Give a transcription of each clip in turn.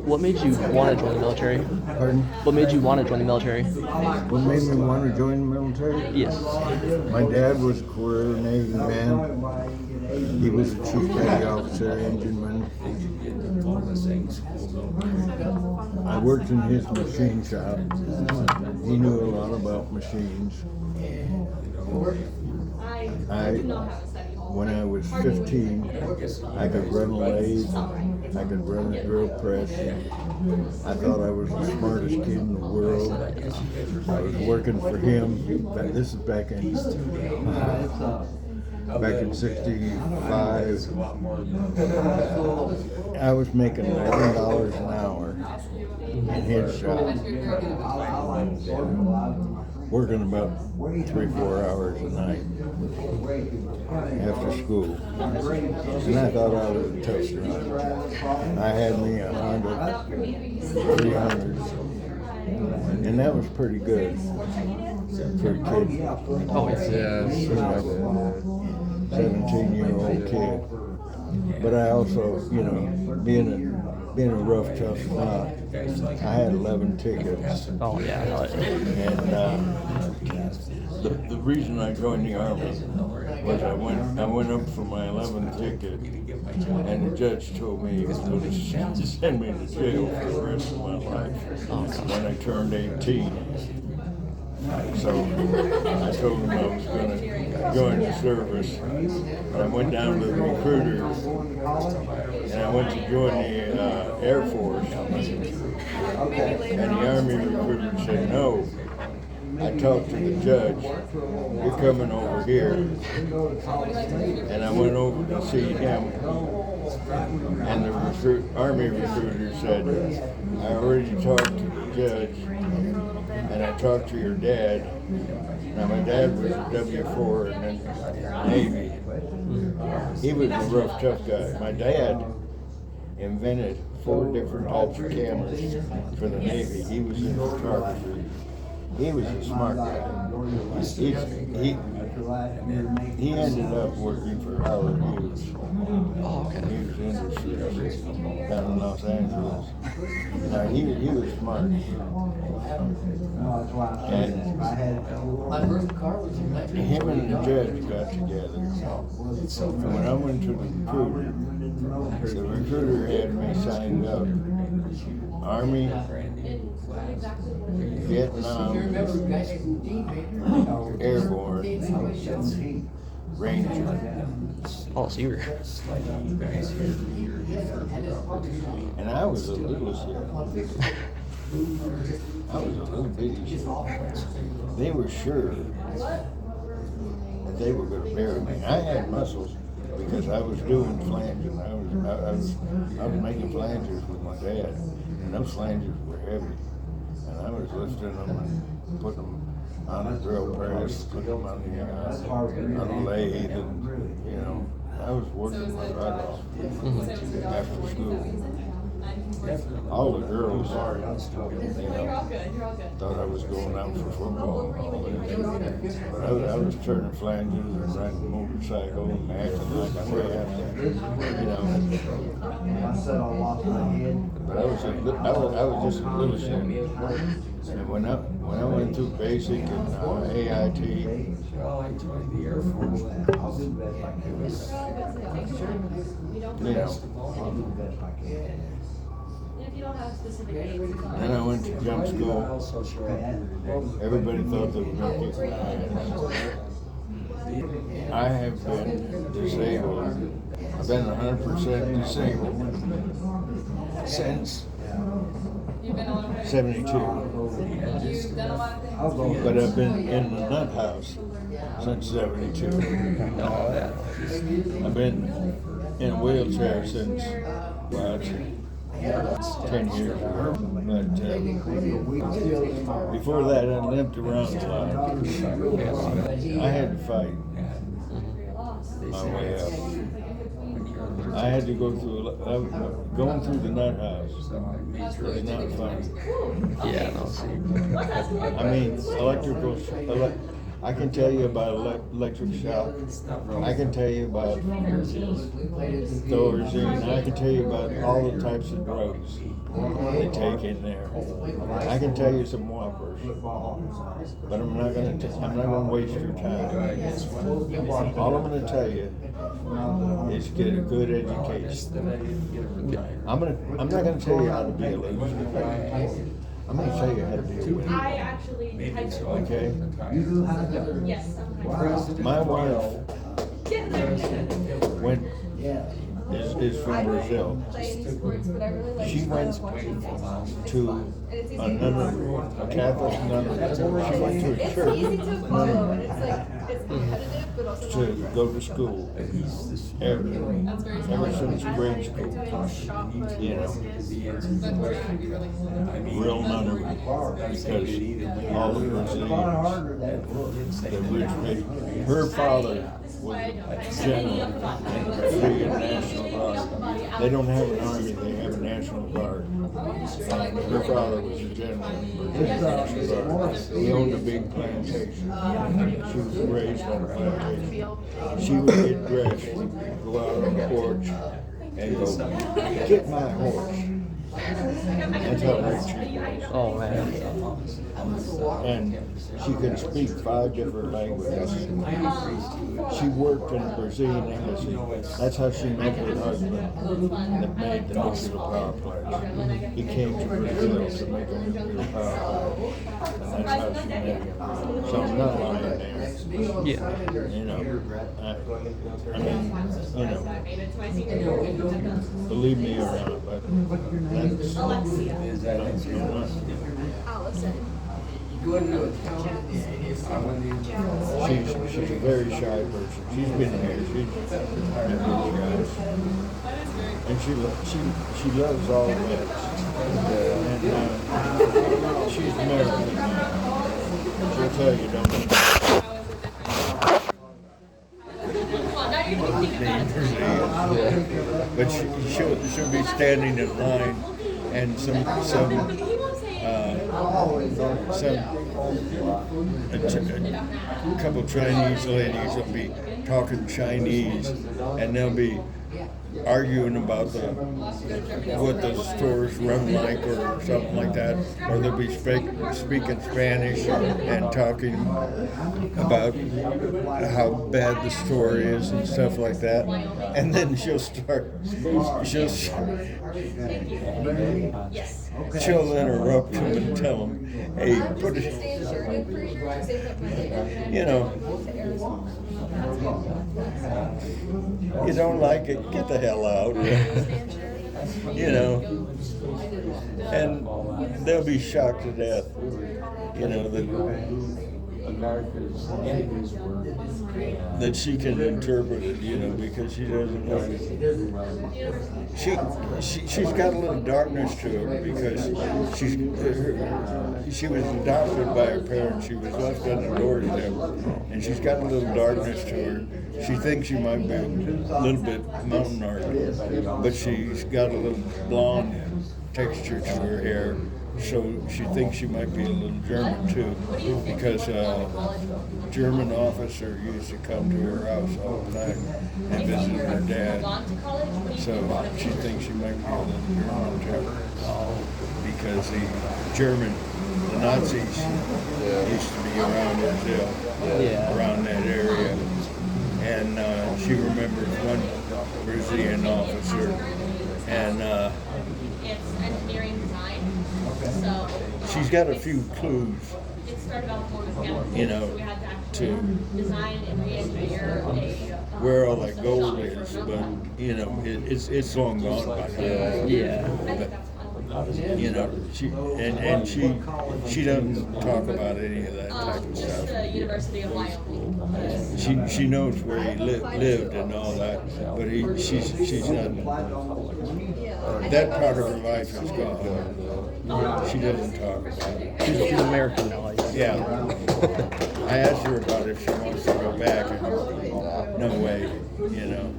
What made you want to join the military? Pardon? What made you want to join the military? What made me want to join the military? Yes. My dad was a career Navy man. He was a chief petty officer, engineman. I worked in his machine shop. He knew a lot about machines. When I was 15, I could run a lathe, I could run a drill press. I thought I was the smartest kid in the world. I was working for him. This is back in 65. I was making $11 an hour in his shop, working about 3-4 hours a night after school. And I thought I was a tough nut. I had me a Honda 300, and that was pretty good for a kid. Oh, yeah. 17-year-old kid. But I also, being a rough, tough nut, I had 11 tickets. Oh, yeah. And the reason I joined the Army was I went up for my 11th ticket, and the judge told me he was going to send me to jail for the rest of my life when I turned 18. So I told him I was going to join the service. I went down to the recruiters, and I went to join the Air Force. And the Army recruiter said, no. I talked to the judge, you're coming over here. And I went over to see him, and the Army recruiter said, I already talked to the judge, and I talked to your dad. Now my dad was a W-4 and then Navy. He was a rough, tough guy. My dad invented 4 different types of cameras for the Navy. He was in photography. He was a smart guy. He ended up working for Howard Hughes. Oh, okay. Hughes Industries down in Los Angeles. Now he was smart. And him and the judge got together. And when I went to the recruiter had me signed up. Army, Vietnam, Airborne, Ranger. Oh, so you were. And I was a little shit. I was a little bitty shit. They were sure that they were going to bury me. I had muscles because I was doing flanges. I was making flanges with my dad. And those flanges were heavy. And I was lifting them and putting them on a drill press, putting them on a lathe, and, I was working my butt off after school. All the girls, thought I was going out for football and all that. But I was turning flanges and riding a motorcycle and acting like a man, But I was just a little shit. And when I went through basic and AIT, then I went to jump school. Everybody thought they were going to kick my ass. I have been disabled. I've been 100% disabled since 72. But I've been in the nut house since 72. I've been in a wheelchair since, 10 years ago. But before that, I limped around a lot. I had to fight my way up. I had to go through, going through the nut house was not fun. Yeah, no, see. I mean, I can tell you about electric shock. I can tell you about Thorazine. I can tell you about all the types of drugs they take in there. I can tell you some whoppers, but I'm not gonna waste your time. All I'm gonna tell you is get a good education. I'm not gonna tell you how to be a loser. I'm gonna tell you how to be a winner. I actually typed it. Okay? Yes. My wife Get there. is from Brazil. She went to a Catholic nunnery. She went to a It's church easy to follow, and it's like it's competitive, but also to go to school ever since grade school. You know, real nunnery, because all the Brazilians, the rich people. Her father was a general in the Brazilian National Guard. They don't have an army; they have a National Guard. Her father was a general in the Brazilian National Guard. He owned a big plantation. She was raised on a plantation. She would get dressed, go out on the porch, and go, "Get my horse." That's how rich she was. Oh man. And she could speak 5 different languages. She worked in the Brazilian embassy. That's how she met her husband that made the nuclear power plant. He came to Brazil to make a nuclear power plant. And that's how she met him. So I'm not lying there. Yeah. You know, I mean, you know, believe me or not, but that's Allison. she's a very shy person. She's been here. She's met these guys, and she loves all vets. And she's married. She'll tell you, don't. But she'll be standing in line, and some a couple Chinese ladies will be talking Chinese, and they'll be arguing about what the stores run like or something like that, or they'll be speaking Spanish and talking about how bad the store is and stuff like that, and then she'll interrupt them and tell them, "Hey, put it, you know, you don't like it, get the hell out." You know, and they'll be shocked to death, you know, that she can interpret it, you know, because she doesn't know. She's got a little darkness to her because she was adopted by her parents. She was left on the doorstep, and she's got a little darkness to her. She thinks she might be a little bit mountain art, but she's got a little blonde texture to her hair. So she thinks she might be a little German too, because a German officer used to come to her house all the time and visit her dad. So she thinks she might be a little German too, because the Nazis used to be around Brazil, around that area, and she remembers one Brazilian officer, and It's engineering design. So she's got a few clues, it started off more mechanical. you know, So we had to to design and re-engineer where all that gold is, but you know, it's long gone by now. Yeah. But, you know, she doesn't talk about any of that type of Just stuff. the University of Wyoming. She knows where he lived and all that, but she's not. That part of her life is gone. She doesn't talk about it. She's American now, I guess. Yeah. I asked her about if she wants to go back, and no way, you know.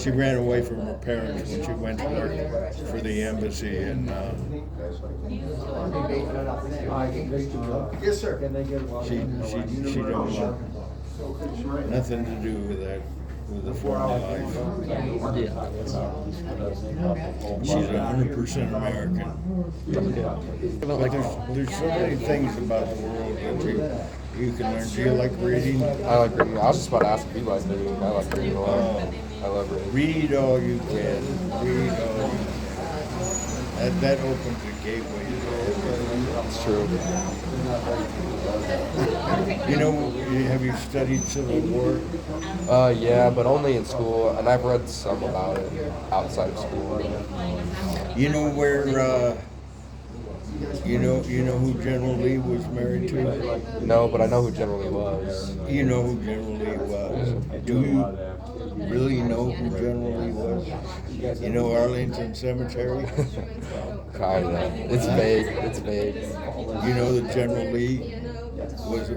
She ran away from her parents when she went to work for the embassy, and Yes, sir. she don't want nothing to do with that, with the foreign life. Yeah. She's 100% American. About But like, there's so many things about the world that you can learn. Do you like reading? I like reading. I was just about to ask if you like reading. I like reading a lot. I love reading. Read all you can. Read all you can. That opens a gateway to everything. It's true. You know, have you studied Civil War? Yeah, but only in school, and I've read some about it outside of school. You know where, you know who General Lee was married to? No, but I know who General Lee was. You know who General Lee was. Do you really know who General Lee was? You know Arlington Cemetery? Kinda. It's vague. It's vague. You know that General Lee was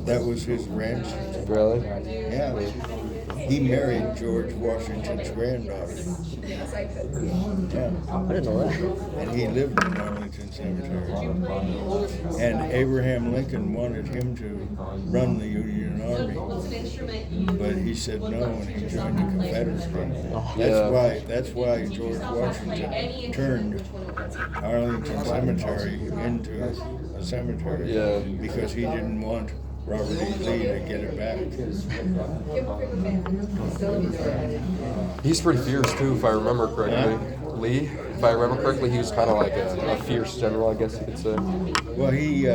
that was his ranch? Really? Yeah. He married George Washington's granddaughter. Yeah. I didn't know that. And he lived in Arlington Cemetery. And Abraham Lincoln wanted him to run the Union Army, but he said no, and he joined the Confederacy. That's why George Washington turned Arlington Cemetery into a cemetery. Yeah. Because he didn't want Robert E. Lee to get it back. He's pretty fierce too, if I remember correctly. Lee, if I remember correctly, he was kind of like a fierce general, I guess you could say. Well, he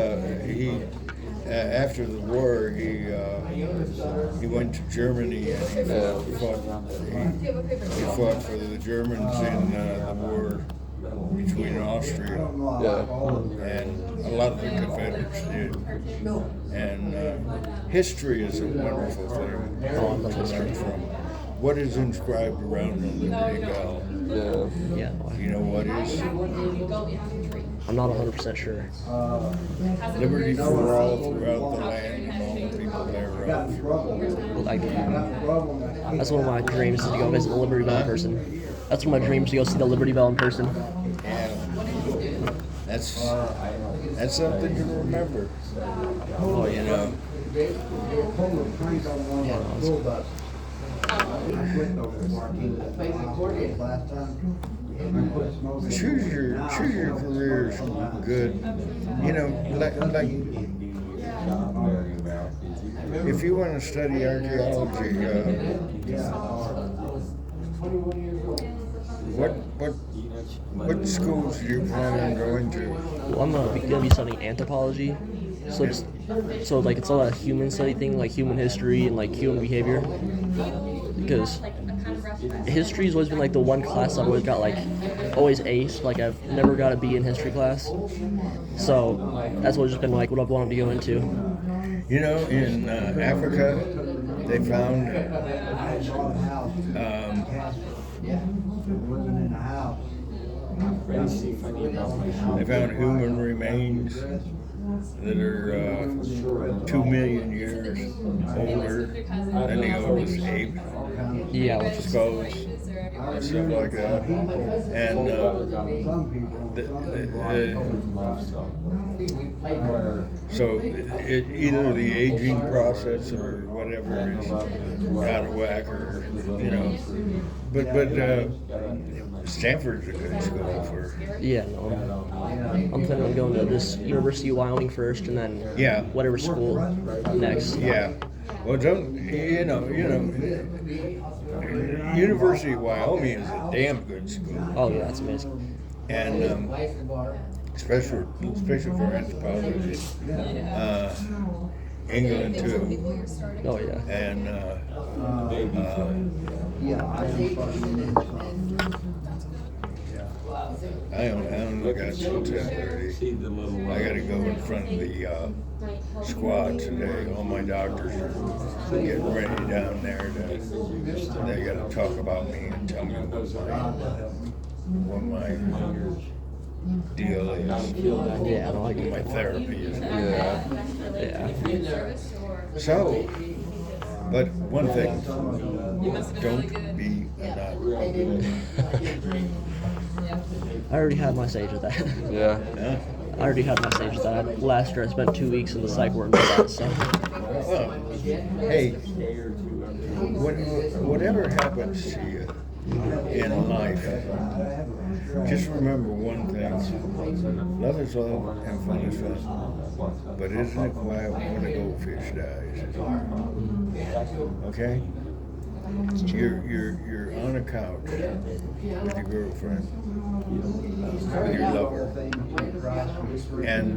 after the war, he went to Germany and he fought for the Germans in the war between Austria and a lot of the Confederates did. And history is a wonderful thing to learn from. What is inscribed around the Liberty Bell? Yeah. Yeah. You know what is? I'm not 100% sure. Liberty for all throughout the land and all the people thereof. Like, that's one of my dreams is to go visit the Liberty Bell in person. That's one of my dreams to go see the Liberty Bell in person. Yeah. That's something to remember. Oh, You know. Choose your career good. You know, like if you want to study archaeology, what schools do you plan on going to? Well, I'm gonna be studying anthropology. So like it's all a human study thing, like human history and like human behavior. Because history's always been like the one class I've always got like always ace. Like I've never got a B in history class. So that's always just been like what I've wanted to go into. You know, in Africa, they found human remains that are 2 million years older than the oldest ape. Yeah, which is Skulls, stuff like that. And so either the aging process or whatever is out of whack, or you know. But Stanford's a good school for. yeah. No, I'm planning on going to this University of Wyoming first, and then whatever school next. Yeah. Well, University of Wyoming is a damn good school. Oh yeah, that's amazing. And especially for anthropology. England too. Oh yeah. And I only got till 10:30. I got to go in front of the squad today. All my doctors are getting ready down there. They got to talk about me and tell me what my deal is. Yeah, no, I What get my that. therapy is. Yeah. Yeah. So, but one thing, don't be a nut. I already had my stage of that. Yeah. Huh? I already had my stage of that. Last year I spent 2 weeks in the psych ward with that, so. Well, hey, whatever happens to you in life, just remember one thing. Love is love and fun is fun. But isn't it quiet when a goldfish dies? Okay? You're on a couch with your girlfriend, with your lover, and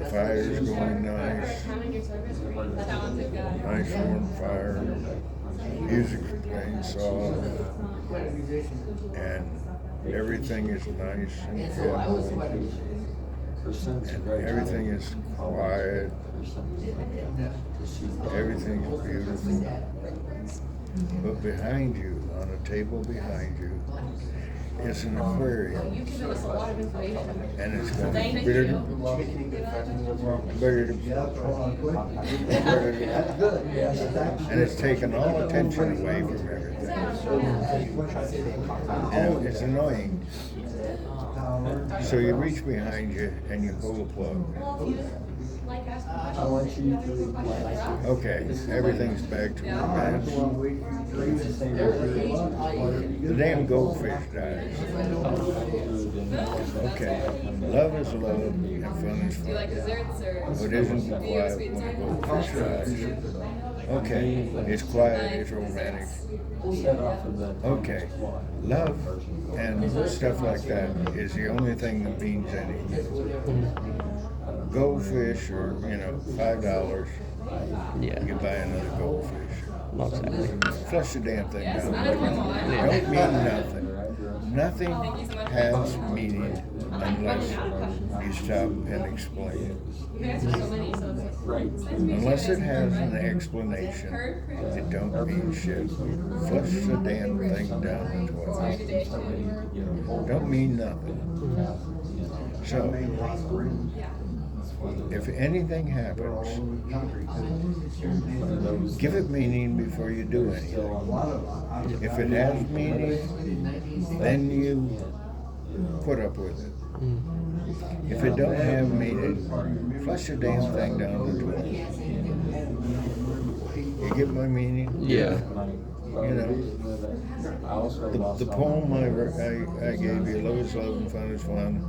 fire's going nice, nice warm fire, music's playing soft, and everything is nice and good, and everything is quiet, everything is beautiful. But behind you, on a table behind you, is an aquarium. And it's going bigger, and it's taking all attention away from everything. And it's annoying. So you reach behind you and you pull the plug. Okay, everything's back to romance. The damn goldfish dies. Okay, love is love and fun is fun. But isn't quiet when a goldfish dies? Okay, it's quiet, it's romantic. Okay, love and stuff like that is the only thing that means anything. Goldfish or, $5, Yeah. you buy another goldfish. Not exactly. Flush the damn thing down. Don't mean nothing. Nothing has meaning unless you stop and explain it. Unless it has an explanation, it don't mean shit. Flush the damn thing down the toilet. Don't mean nothing. So, if anything happens, give it meaning before you do anything. If it has meaning, then you put up with it. If it don't have meaning, flush the damn thing down the toilet. You get my meaning? Yeah. The poem I gave you, love is love and fun is fun,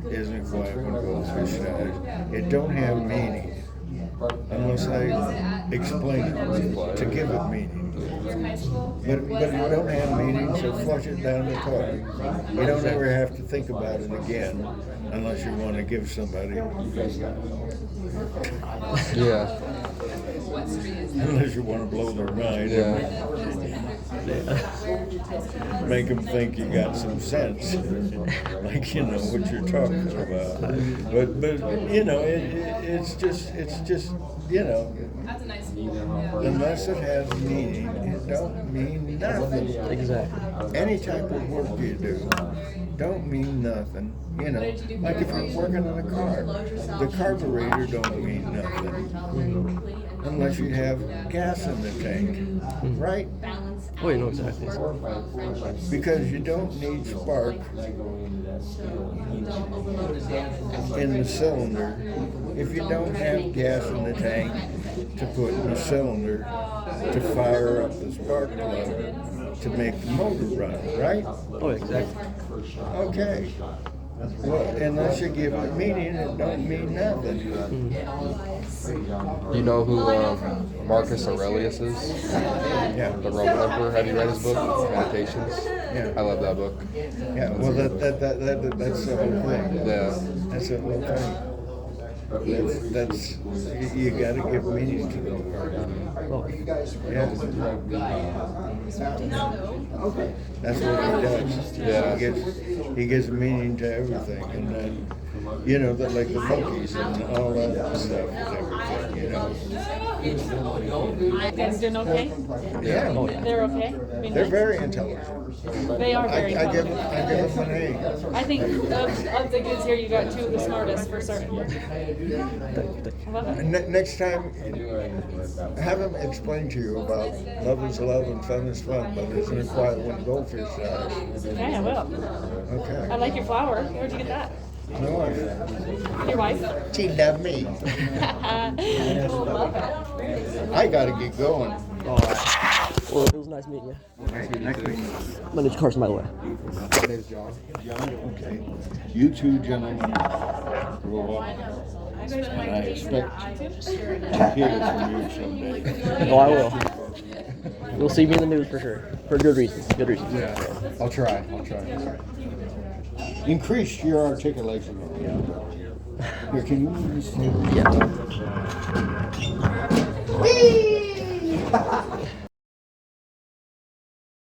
isn't quiet when a goldfish dies. It don't have meaning unless I explain it to give it meaning. But it don't have meaning, so flush it down the toilet. You don't ever have to think about it again unless you want to give somebody. Yeah. Unless you want to blow their mind. Yeah. Make them think you got some sense, like you know what you're talking about. But it's just unless it has meaning, it don't mean nothing. Exactly. Any type of work you do don't mean nothing. Like if you're working in a car, the carburetor don't mean nothing unless you have gas in the tank, right? Oh, you know exactly. Because you don't need spark in the cylinder if you don't have gas in the tank to put in the cylinder to fire up the spark plug to make the motor run, right? Oh, exactly. Okay. Well, unless you give it meaning, it don't mean nothing. You know who Marcus Aurelius is? Yeah. The Roman emperor. Have you read his book, Meditations? Yeah. I love that book. Yeah. Well, that's the whole thing. Yeah. That's the whole thing. That's you got to give meaning to the word. Oh, Yeah. That's what he does. Yeah. He gives meaning to everything, and then you know, like the monkeys and all that stuff and everything, you know. You guys doing okay? Yeah, They're okay? Being they're nice? very intelligent. They are very I give intelligent. them an A. I think of the kids here, you got two of the smartest for certain. I love it. Next time, have them explain to you about love is love and fun is fun, but isn't it quiet when goldfish dies? Okay, I will. I Okay. like your flower. Where'd you get that? My wife, Your wife? she loved me. Love it. I gotta get going. All right. Well, it was nice meeting you. My name's Carson, by the way. My name's John. Okay. You two gentlemen grow up, and I expect to hear from you someday. Oh, I will. You'll see me in the news for sure. For good reasons. Good reasons. Yeah, I'll try. Increase your articulation. Here, can you move this table? Yeah.